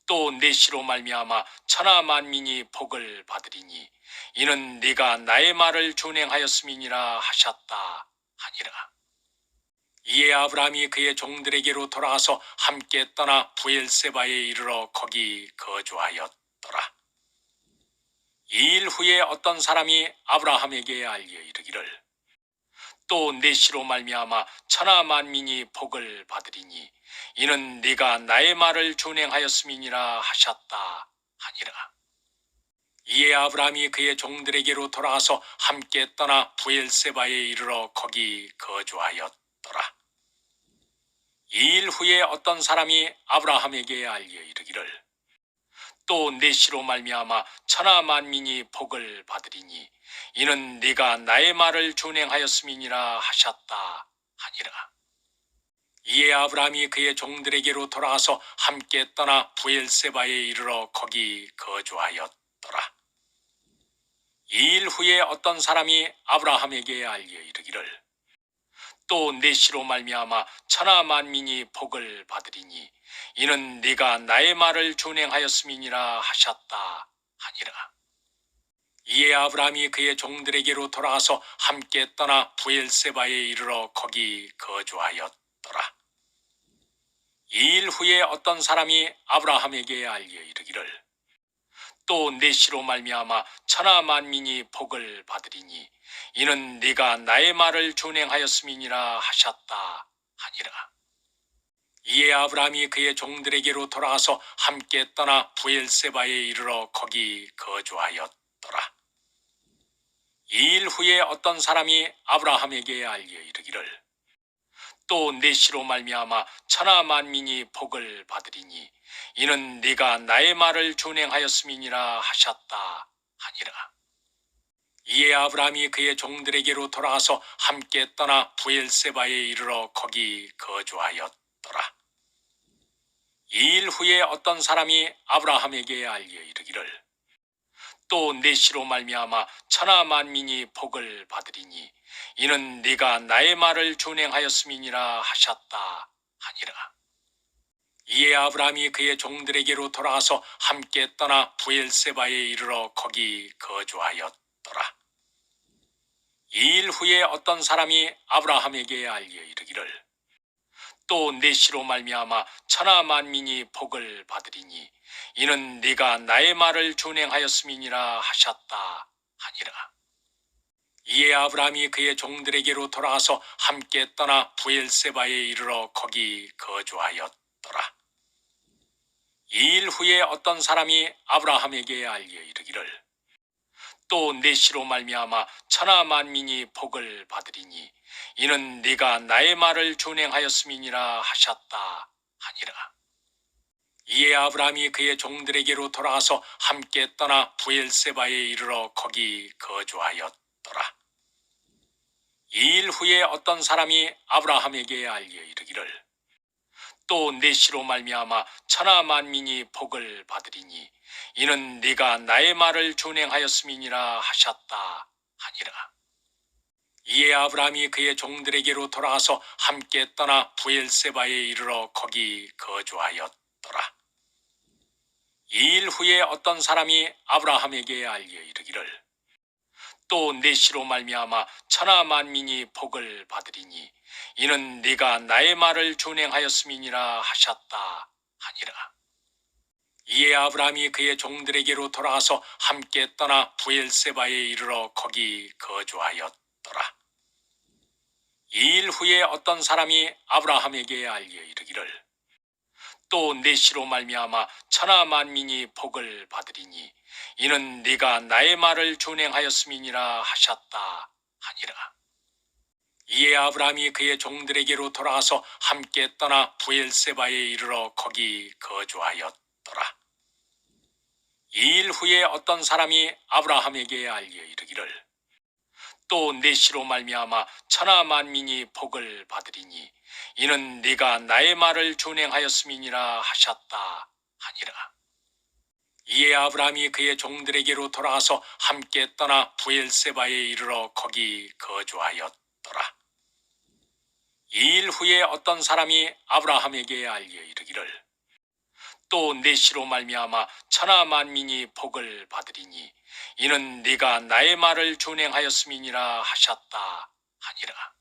또 내 씨로 말미암아 천하 만민이 복을 받으리니 이는 네가 나의 말을 준행하였음이니라 하셨다 하니라. 이에 아브라함이 그의 종들에게로 돌아가서 함께 떠나 부엘세바에 이르러 거기 거주하였더라. 이 일 후에 어떤 사람이 아브라함에게 알려 이르기를 또 내 씨로 말미암아 천하 만민이 복을 받으리니 이는 네가 나의 말을 준행하였음이니라 하셨다 하니라. 이에 아브라함이 그의 종들에게로 돌아가서 함께 떠나 부엘세바에 이르러 거기 거주하였더라. 이 일 후에 어떤 사람이 아브라함에게 알려 이르기를 또 내 씨로 말미암아 천하 만민이 복을 받으리니 이는 네가 나의 말을 준행하였음이니라 하셨다 하니라. 이에 아브라함이 그의 종들에게로 돌아가서 함께 떠나 부엘세바에 이르러 거기 거주하였더라. 이 일 후에 어떤 사람이 아브라함에게 알려 이르기를 또 내 씨로 말미암아 천하 만민이 복을 받으리니 이는 네가 나의 말을 준행하였음이니라 하셨다 하니라. 이에 아브라함이 그의 종들에게로 돌아가서 함께 떠나 부엘세바에 이르러 거기 거주하였더라. 이 일 후에 어떤 사람이 아브라함에게 알려 이르기를 또 내 씨로 말미암아 천하 만민이 복을 받으리니 이는 네가 나의 말을 준행하였음이니라 하셨다 하니라. 이에 아브라함이 그의 종들에게로 돌아가서 함께 떠나 부엘세바에 이르러 거기 거주하였더라. 이 일 후에 어떤 사람이 아브라함에게 알려 이르기를 또 내 씨로 말미암아 천하 만민이 복을 받으리니 이는 네가 나의 말을 준행하였음이니라 하셨다 하니라. 이에 아브라함이 그의 종들에게로 돌아가서 함께 떠나 부엘세바에 이르러 거기 거주하였더라. 이 일 후에 어떤 사람이 아브라함에게 알려 이르기를 또 내 씨로 말미암아 천하 만민이 복을 받으리니 이는 네가 나의 말을 준행하였음이니라 하셨다 하니라. 이에 아브라함이 그의 종들에게로 돌아가서 함께 떠나 부엘세바에 이르러 거기 거주하였더라. 이 일 후에 어떤 사람이 아브라함에게 알려 이르기를 또 내 씨로 말미암아 천하 만민이 복을 받으리니 이는 네가 나의 말을 준행하였음이니라 하셨다 하니라. 이에 아브라함이 그의 종들에게로 돌아가서 함께 떠나 부엘세바에 이르러 거기 거주하였더라. 이 일 후에 어떤 사람이 아브라함에게 알려 이르기를 또 내 씨로 말미암아 천하 만민이 복을 받으리니 이는 네가 나의 말을 준행하였음이니라 하셨다 하니라. 이에 아브라함이 그의 종들에게로 돌아가서 함께 떠나 부엘세바에 이르러 거기 거주하였더라. 이 일 후에 어떤 사람이 아브라함에게 알려 이르기를 또 내 씨로 말미암아 천하 만민이 복을 받으리니 이는 네가 나의 말을 준행하였음이니라 하셨다 하니라. 이에 아브라함이 그의 종들에게로 돌아가서 함께 떠나 부엘세바에 이르러 거기 거주하였더라. 이 일 후에 어떤 사람이 아브라함에게 알려 이르기를 또 내 씨로 말미암아 천하 만민이 복을 받으리니 이는 네가 나의 말을 준행하였음이니라 하셨다 하니라. 이에 아브라함이 그의 종들에게로 돌아가서 함께 떠나 부엘세바에 이르러 거기 거주하였더라. 이 일 후에 어떤 사람이 아브라함에게 알려 이르기를 또 내 씨로 말미암아 천하 만민이 복을 받으리니 이는 네가 나의 말을 준행하였음이니라 하셨다 하니라. 이에 아브라함이 그의 종들에게로 돌아가서 함께 떠나 부엘세바에 이르러 거기 거주하였더라. 이 일 후에 어떤 사람이 아브라함에게 알려 이르기를 또 내 씨로 말미암아 천하 만민이 복을 받으리니 이는 네가 나의 말을 준행하였음이니라 하셨다 하니라. 이에 아브라함이 그의 종들에게로 돌아가서 함께 떠나 부엘세바에 이르러 거기 거주하였더라. 이 일 후에 어떤 사람이 아브라함에게 알려 이르기를 또 내 씨로 말미암아 천하 만민이 복을 받으리니 이는 네가 나의 말을 준행하였음이니라 하셨다 하니라.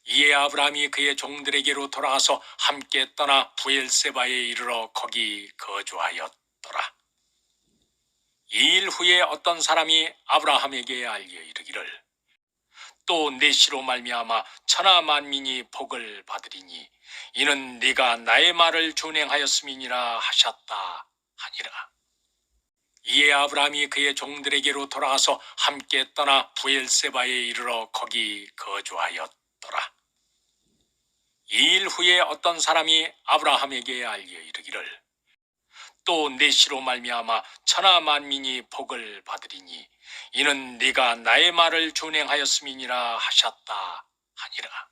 이에 아브라함이 그의 종들에게로 돌아가서 함께 떠나 부엘세바에 이르러 거기 거주하였더라. 2일 후에 어떤 사람이 아브라함에게 알려 이르기를 또 내 씨로 말미암아 천하 만민이 복을 받으리니 이는 네가 나의 말을 준행하였음이니라 하셨다 하니라. 이에 아브라함이 그의 종들에게로 돌아가서 함께 떠나 부엘세바에 이르러 거기 거주하였더라. 2일 후에 어떤 사람이 아브라함에게 알려 이르기를 또 내 씨로 말미암아 천하 만민이 복을 받으리니 이는 네가 나의 말을 준행하였음이니라 하셨다 하니라.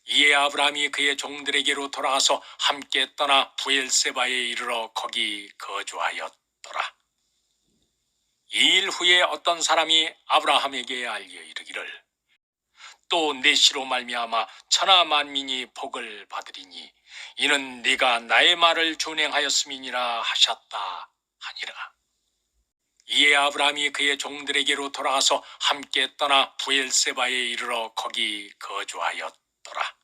이에 아브라함이 그의 종들에게로 돌아가서 함께 떠나 부엘세바에 이르러 거기 거주하였더라. 2일 후에 어떤 사람이 아브라함에게 알려 이르기를 또 내 씨로 말미암아 천하 만민이 복을 받으리니 이는 네가 나의 말을 준행하였음이니라 하셨다 하니라. 이에 아브라함이 그의 종들에게로 돌아가서 함께 떠나 부엘세바에 이르러 거기 거주하였더라.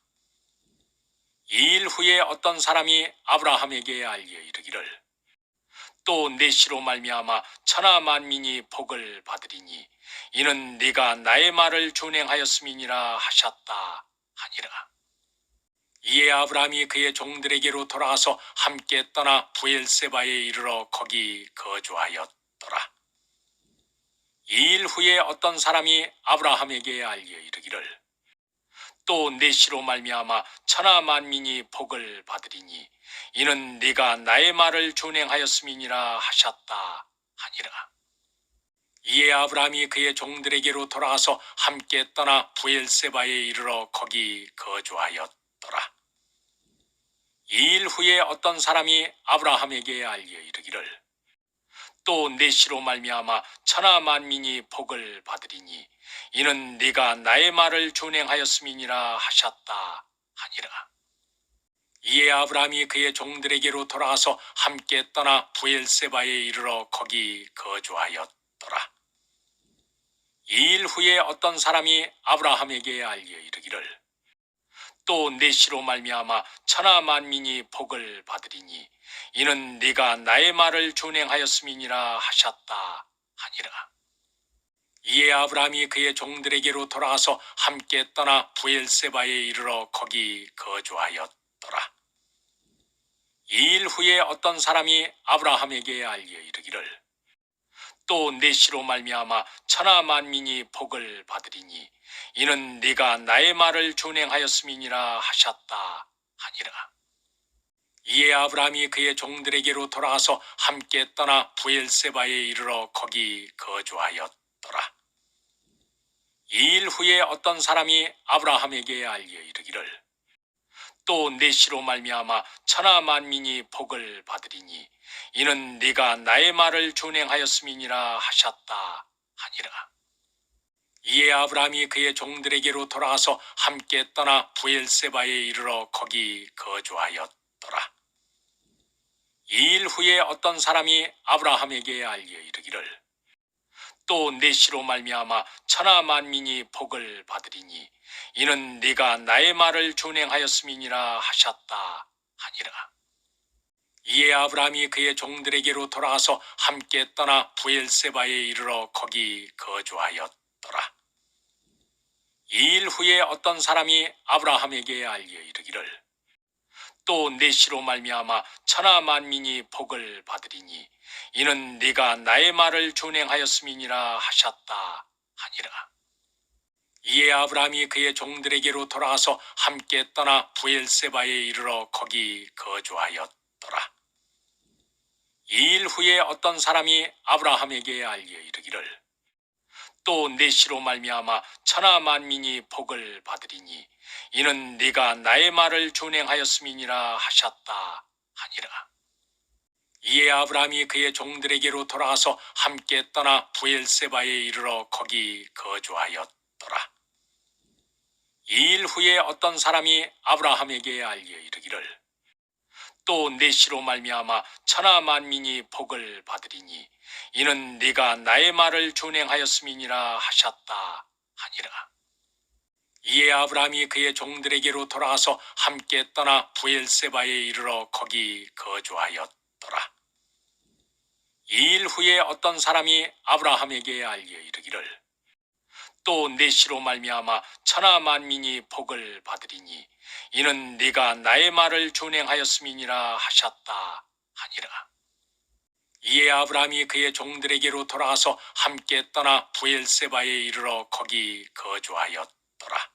2일 후에 어떤 사람이 아브라함에게 알려 이르기를 또 내 씨로 말미암아 천하 만민이 복을 받으리니 이는 네가 나의 말을 준행하였음이니라 하셨다 하니라. 이에 아브라함이 그의 종들에게로 돌아가서 함께 떠나 부엘세바에 이르러 거기 거주하였더라. 2일 후에 어떤 사람이 아브라함에게 알려 이르기를 또 내 씨로 말미암아 천하 만민이 복을 받으리니 이는 네가 나의 말을 준행하였음이니라 하셨다 하니라. 이에 아브라함이 그의 종들에게로 돌아가서 함께 떠나 부엘세바에 이르러 거기 거주하였더라. 2일 후에 어떤 사람이 아브라함에게 알려 이르기를 또 내 씨로 말미암아 천하 만민이 복을 받으리니 이는 네가 나의 말을 준행하였음이니라 하셨다 하니라. 이에 아브라함이 그의 종들에게로 돌아가서 함께 떠나 부엘세바에 이르러 거기 거주하였더라. 2일 후에 어떤 사람이 아브라함에게 알려 이르기를 또 내 씨로 말미암아 천하 만민이 복을 받으리니 이는 네가 나의 말을 준행하였음이니라 하셨다 하니라. 이에 아브라함이 그의 종들에게로 돌아가서 함께 떠나 부엘세바에 이르러 거기 거주하였더라. 2일 후에 어떤 사람이 아브라함에게 알려 이르기를 또 내 씨로 말미암아 천하 만민이 복을 받으리니 이는 네가 나의 말을 준행하였음이니라 하셨다 하니라. 이에 아브라함이 그의 종들에게로 돌아가서 함께 떠나 부엘세바에 이르러 거기 거주하였더라. 2일 후에 어떤 사람이 아브라함에게 알려 이르기를 또 내 씨로 말미암아 천하 만민이 복을 받으리니 이는 네가 나의 말을 준행하였음이니라 하셨다 하니라. 이에 아브라함이 그의 종들에게로 돌아가서 함께 떠나 부엘세바에 이르러 거기 거주하였더라. 2일 후에 어떤 사람이 아브라함에게 알려 이르기를 또 내 씨로 말미암아 천하 만민이 복을 받으리니 이는 네가 나의 말을 준행하였음이니라 하셨다 하니라. 이에 아브라함이 그의 종들에게로 돌아가서 함께 떠나 부엘세바에 이르러 거기 거주하였더라. 2일 후에 어떤 사람이 아브라함에게 알려 이르기를 또 내 씨로 말미암아 천하 만민이 복을 받으리니 이는 네가 나의 말을 준행하였음이니라 하셨다 하니라. 이에 아브라함이 그의 종들에게로 돌아가서 함께 떠나 부엘세바에 이르러 거기 거주하였더라. 2일 후에 어떤 사람이 아브라함에게 알려 이르기를 또 내 씨로 말미암아 천하 만민이 복을 받으리니 이는 네가 나의 말을 준행하였음이니라 하셨다 하니라. 이에 아브라함이 그의 종들에게로 돌아가서 함께 떠나 부엘세바에 이르러 거기 거주하였더라. 2일 후에 어떤 사람이 아브라함에게 알려 이르기를 또 내 씨로 말미암아 천하 만민이 복을 받으리니 이는 네가 나의 말을 준행하였음이니라 하셨다 하니라. 이에 아브라함이 그의 종들에게로 돌아가서 함께 떠나 부엘세바에 이르러 거기 거주하였더라. 2일 후에 어떤 사람이 아브라함에게 알려 이르기를 또 내 씨로 말미암아 천하 만민이 복을 받으리니 이는 네가 나의 말을 준행하였음이니라 하셨다 하니라. 이에 아브라함이 그의 종들에게로 돌아가서 함께 떠나 부엘세바에 이르러 거기 거주하였더라.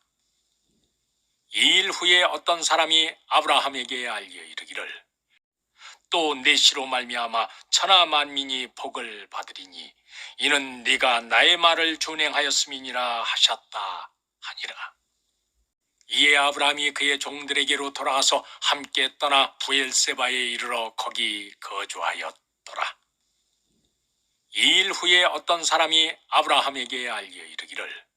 2일 후에 어떤 사람이 아브라함에게 알려 이르기를 또 내 씨로 말미암아 천하 만민이 복을 받으리니 이는 네가 나의 말을 준행하였음이니라 하셨다 하니라. 이에 아브라함이 그의 종들에게로 돌아가서 함께 떠나 부엘세바에 이르러 거기 거주하였더라. 2일 후에 어떤 사람이 아브라함에게 알려 이르기를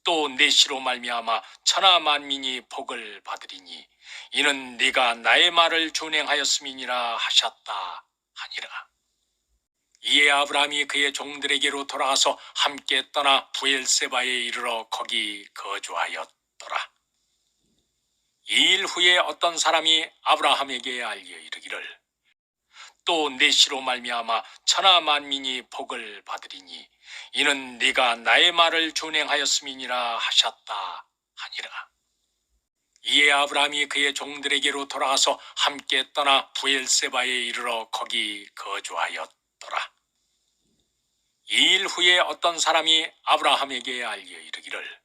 또 내 씨로 말미암아 천하 만민이 복을 받으리니 이는 네가 나의 말을 준행하였음이니라 하셨다 하니라. 이에 아브라함이 그의 종들에게로 돌아가서 함께 떠나 부엘세바에 이르러 거기 거주하였더라. 2일 후에 어떤 사람이 아브라함에게 알려 이르기를 또 내 씨로 말미암아 천하 만민이 복을 받으리니 이는 네가 나의 말을 준행하였음이니라 하셨다 하니라. 이에 아브라함이 그의 종들에게로 돌아가서 함께 떠나 부엘세바에 이르러 거기 거주하였더라. 2일 후에 어떤 사람이 아브라함에게 알려 이르기를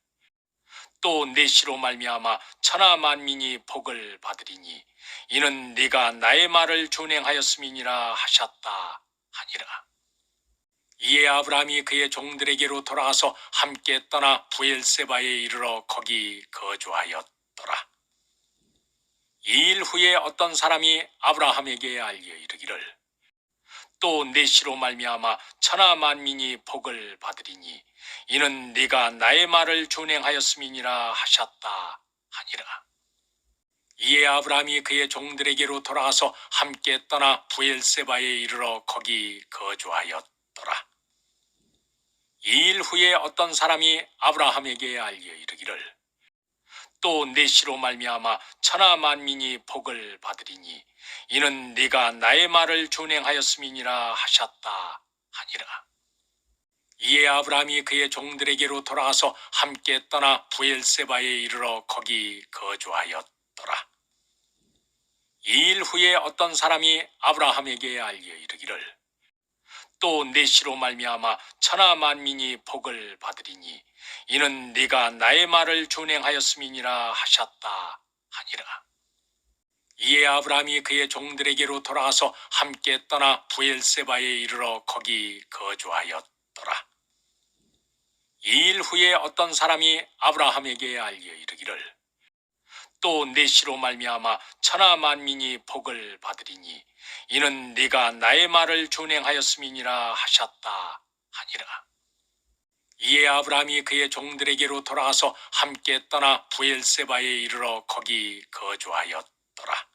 또 내 씨로 말미암아 천하 만민이 복을 받으리니 이는 네가 나의 말을 준행하였음이니라 하셨다 하니라. 이에 아브라함이 그의 종들에게로 돌아가서 함께 떠나 부엘세바에 이르러 거기 거주하였더라. 2일 후에 어떤 사람이 아브라함에게 알려 이르기를 또 내 씨로 말미암아 천하 만민이 복을 받으리니 이는 네가 나의 말을 준행하였음이니라 하셨다 하니라. 이에 아브라함이 그의 종들에게로 돌아가서 함께 떠나 부엘세바에 이르러 거기 거주하였더라. 2일 후에 어떤 사람이 아브라함에게 알려 이르기를 또 내 씨로 말미암아 천하 만민이 복을 받으리니 이는 네가 나의 말을 준행하였음이니라 하셨다 하니라. 이에 아브라함이 그의 종들에게로 돌아가서 함께 떠나 부엘세바에 이르러 거기 거주하였더라. 2일 후에 어떤 사람이 아브라함에게 알려 이르기를 또 내 씨로 말미암아 천하 만민이 복을 받으리니 이는 네가 나의 말을 준행하였음이니라 하셨다 하니라. 이에 아브라함이 그의 종들에게로 돌아가서 함께 떠나 부엘세바에 이르러 거기 거주하였더라. 2일 후에 어떤 사람이 아브라함에게 알려 이르기를 또 내 씨로 말미암아 천하 만민이 복을 받으리니 이는 네가 나의 말을 준행하였음이니라 하셨다 하니라. 이에 아브라함이 그의 종들에게로 돌아가서 함께 떠나 부엘세바에 이르러 거기 거주하였더라.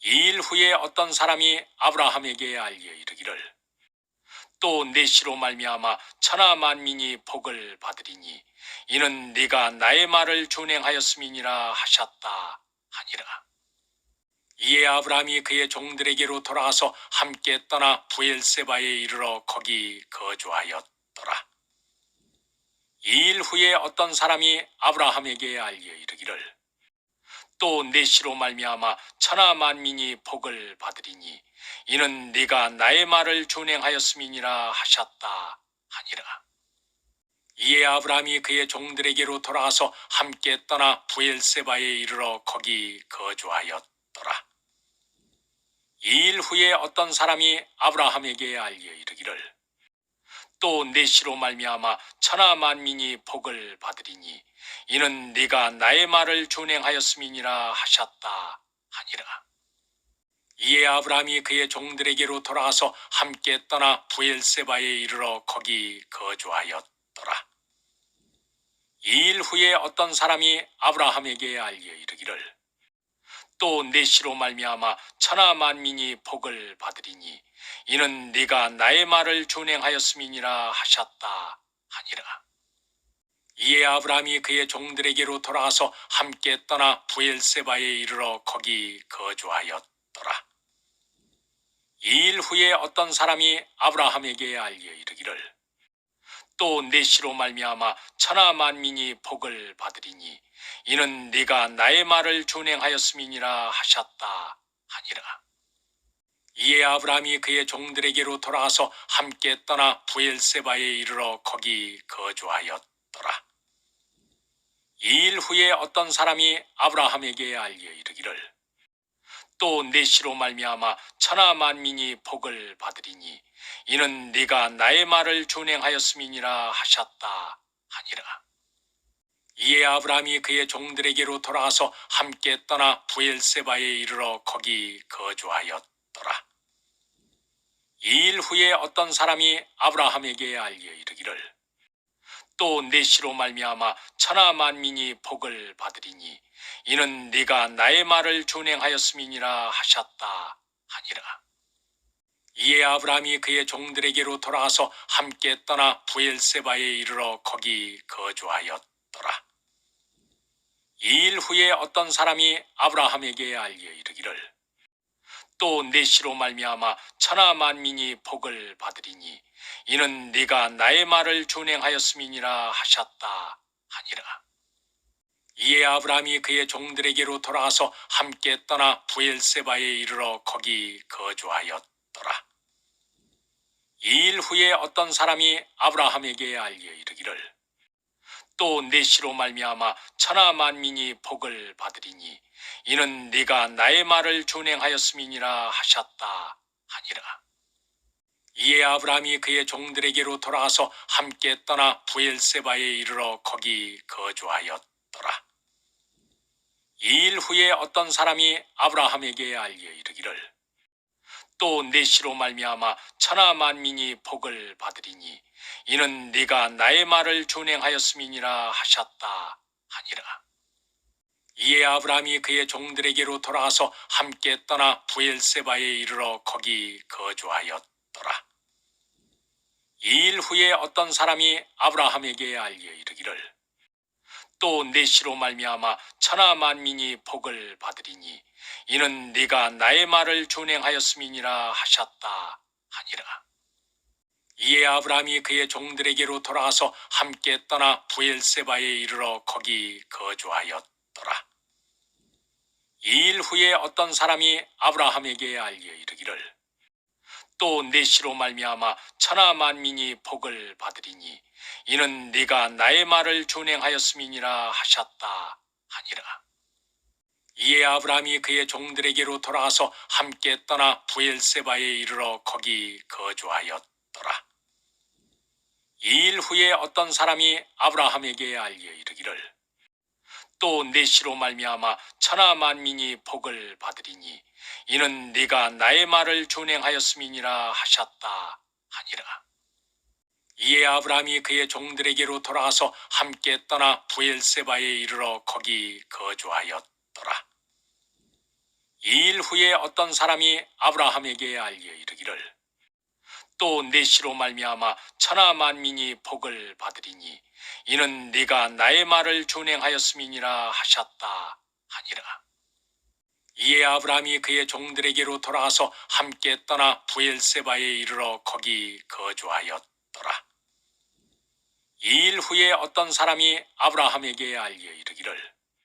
2일 후에 어떤 사람이 아브라함에게 알려 이르기를 또 내 씨로 말미암아 천하 만민이 복을 받으리니 이는 네가 나의 말을 준행하였음이니라 하셨다 하니라. 이에 아브라함이 그의 종들에게로 돌아가서 함께 떠나 부엘세바에 이르러 거기 거주하였더라. 2일 후에 어떤 사람이 아브라함에게 알려 이르기를 또 내 씨로 말미암아 천하 만민이 복을 받으리니 이는 네가 나의 말을 준행하였음이니라 하셨다 하니라. 이에 아브라함이 그의 종들에게로 돌아가서 함께 떠나 부엘세바에 이르러 거기 거주하였더라. 2일 후에 어떤 사람이 아브라함에게 알려 이르기를 또 내 씨로 말미암아 천하 만민이 복을 받으리니 이는 네가 나의 말을 준행하였음이니라 하셨다 하니라. 이에 아브라함이 그의 종들에게로 돌아가서 함께 떠나 부엘세바에 이르러 거기 거주하였더라. 2일 후에 어떤 사람이 아브라함에게 알려 이르기를 또 내 씨로 말미암아 천하 만민이 복을 받으리니 이는 네가 나의 말을 준행하였음이니라 하셨다 하니라. 이에 아브라함이 그의 종들에게로 돌아가서 함께 떠나 부엘세바에 이르러 거기 거주하였더라. 2일 후에 어떤 사람이 아브라함에게 알려 이르기를 또 내 씨로 말미암아 천하 만민이 복을 받으리니 이는 네가 나의 말을 준행하였음이니라 하셨다 하니라. 이에 아브라함이 그의 종들에게로 돌아가서 함께 떠나 부엘세바에 이르러 거기 거주하였더라. 2일 후에 어떤 사람이 아브라함에게 알려 이르기를 또 내 씨로 말미암아 천하 만민이 복을 받으리니 이는 네가 나의 말을 준행하였음이니라 하셨다 하니라. 이에 아브라함이 그의 종들에게로 돌아가서 함께 떠나 부엘세바에 이르러 거기 거주하였더라. 2일 후에 어떤 사람이 아브라함에게 알려 이르기를 또 내 씨로 말미암아 천하 만민이 복을 받으리니 이는 네가 나의 말을 준행하였음이니라 하셨다 하니라. 이에 아브라함이 그의 종들에게로 돌아가서 함께 떠나 부엘세바에 이르러 거기 거주하였더라. 2일 후에 어떤 사람이 아브라함에게 알려 이르기를 또 내 씨로 말미암아 천하 만민이 복을 받으리니 이는 네가 나의 말을 준행하였음이니라 하셨다 하니라. 이에 아브라함이 그의 종들에게로 돌아가서 함께 떠나 부엘세바에 이르러 거기 거주하였더라. 2일 후에 어떤 사람이 아브라함에게 알려 이르기를 또 내 씨로 말미암아 천하 만민이 복을 받으리니 이는 네가 나의 말을 준행하였음이니라 하셨다 하니라. 이에 아브라함이 그의 종들에게로 돌아가서 함께 떠나 부엘세바에 이르러 거기 거주하였더라. 2일 후에 어떤 사람이 아브라함에게 알려 이르기를 또 내 씨로 말미암아 천하 만민이 복을 받으리니 이는 네가 나의 말을 준행하였음이니라 하셨다 하니라. 이에 아브라함이 그의 종들에게로 돌아가서 함께 떠나 부엘세바에 이르러 거기 거주하였더라. 2일 후에 어떤 사람이 아브라함에게 알려 이르기를 또 내 씨로 말미암아 천하 만민이 복을 받으리니 이는 네가 나의 말을 준행하였음이니라 하셨다 하니라. 이에 아브라함이 그의 종들에게로 돌아가서 함께 떠나 부엘세바에 이르러 거기 거주하였더라. 2일 후에 어떤 사람이 아브라함에게 알려 이르기를 또 내 씨로 말미암아 천하 만민이 복을 받으리니 이는 네가 나의 말을 준행하였음이니라 하셨다 하니라. 이에 아브라함이 그의 종들에게로 돌아가서 함께 떠나 부엘세바에 이르러 거기 거주하였더라. 2일 후에 어떤 사람이 아브라함에게 알려 이르기를 또 내 씨로 말미암아 천하 만민이 복을 받으리니 이는 네가 나의 말을 준행하였음이니라 하셨다 하니라. 이에 아브라함이 그의 종들에게로 돌아가서 함께 떠나 부엘세바에 이르러 거기 거주하였더라. 2일 후에 어떤 사람이 아브라함에게 알려 이르기를 또 내 씨로 말미암아 천하 만민이 복을 받으리니 이는 네가 나의 말을 준행하였음이니라 하셨다 하니라. 이에 아브라함이 그의 종들에게로 돌아가서 함께 떠나 부엘세바에 이르러 거기 거주하였더라. 2일 후에 어떤 사람이 아브라함에게 알려 이르기를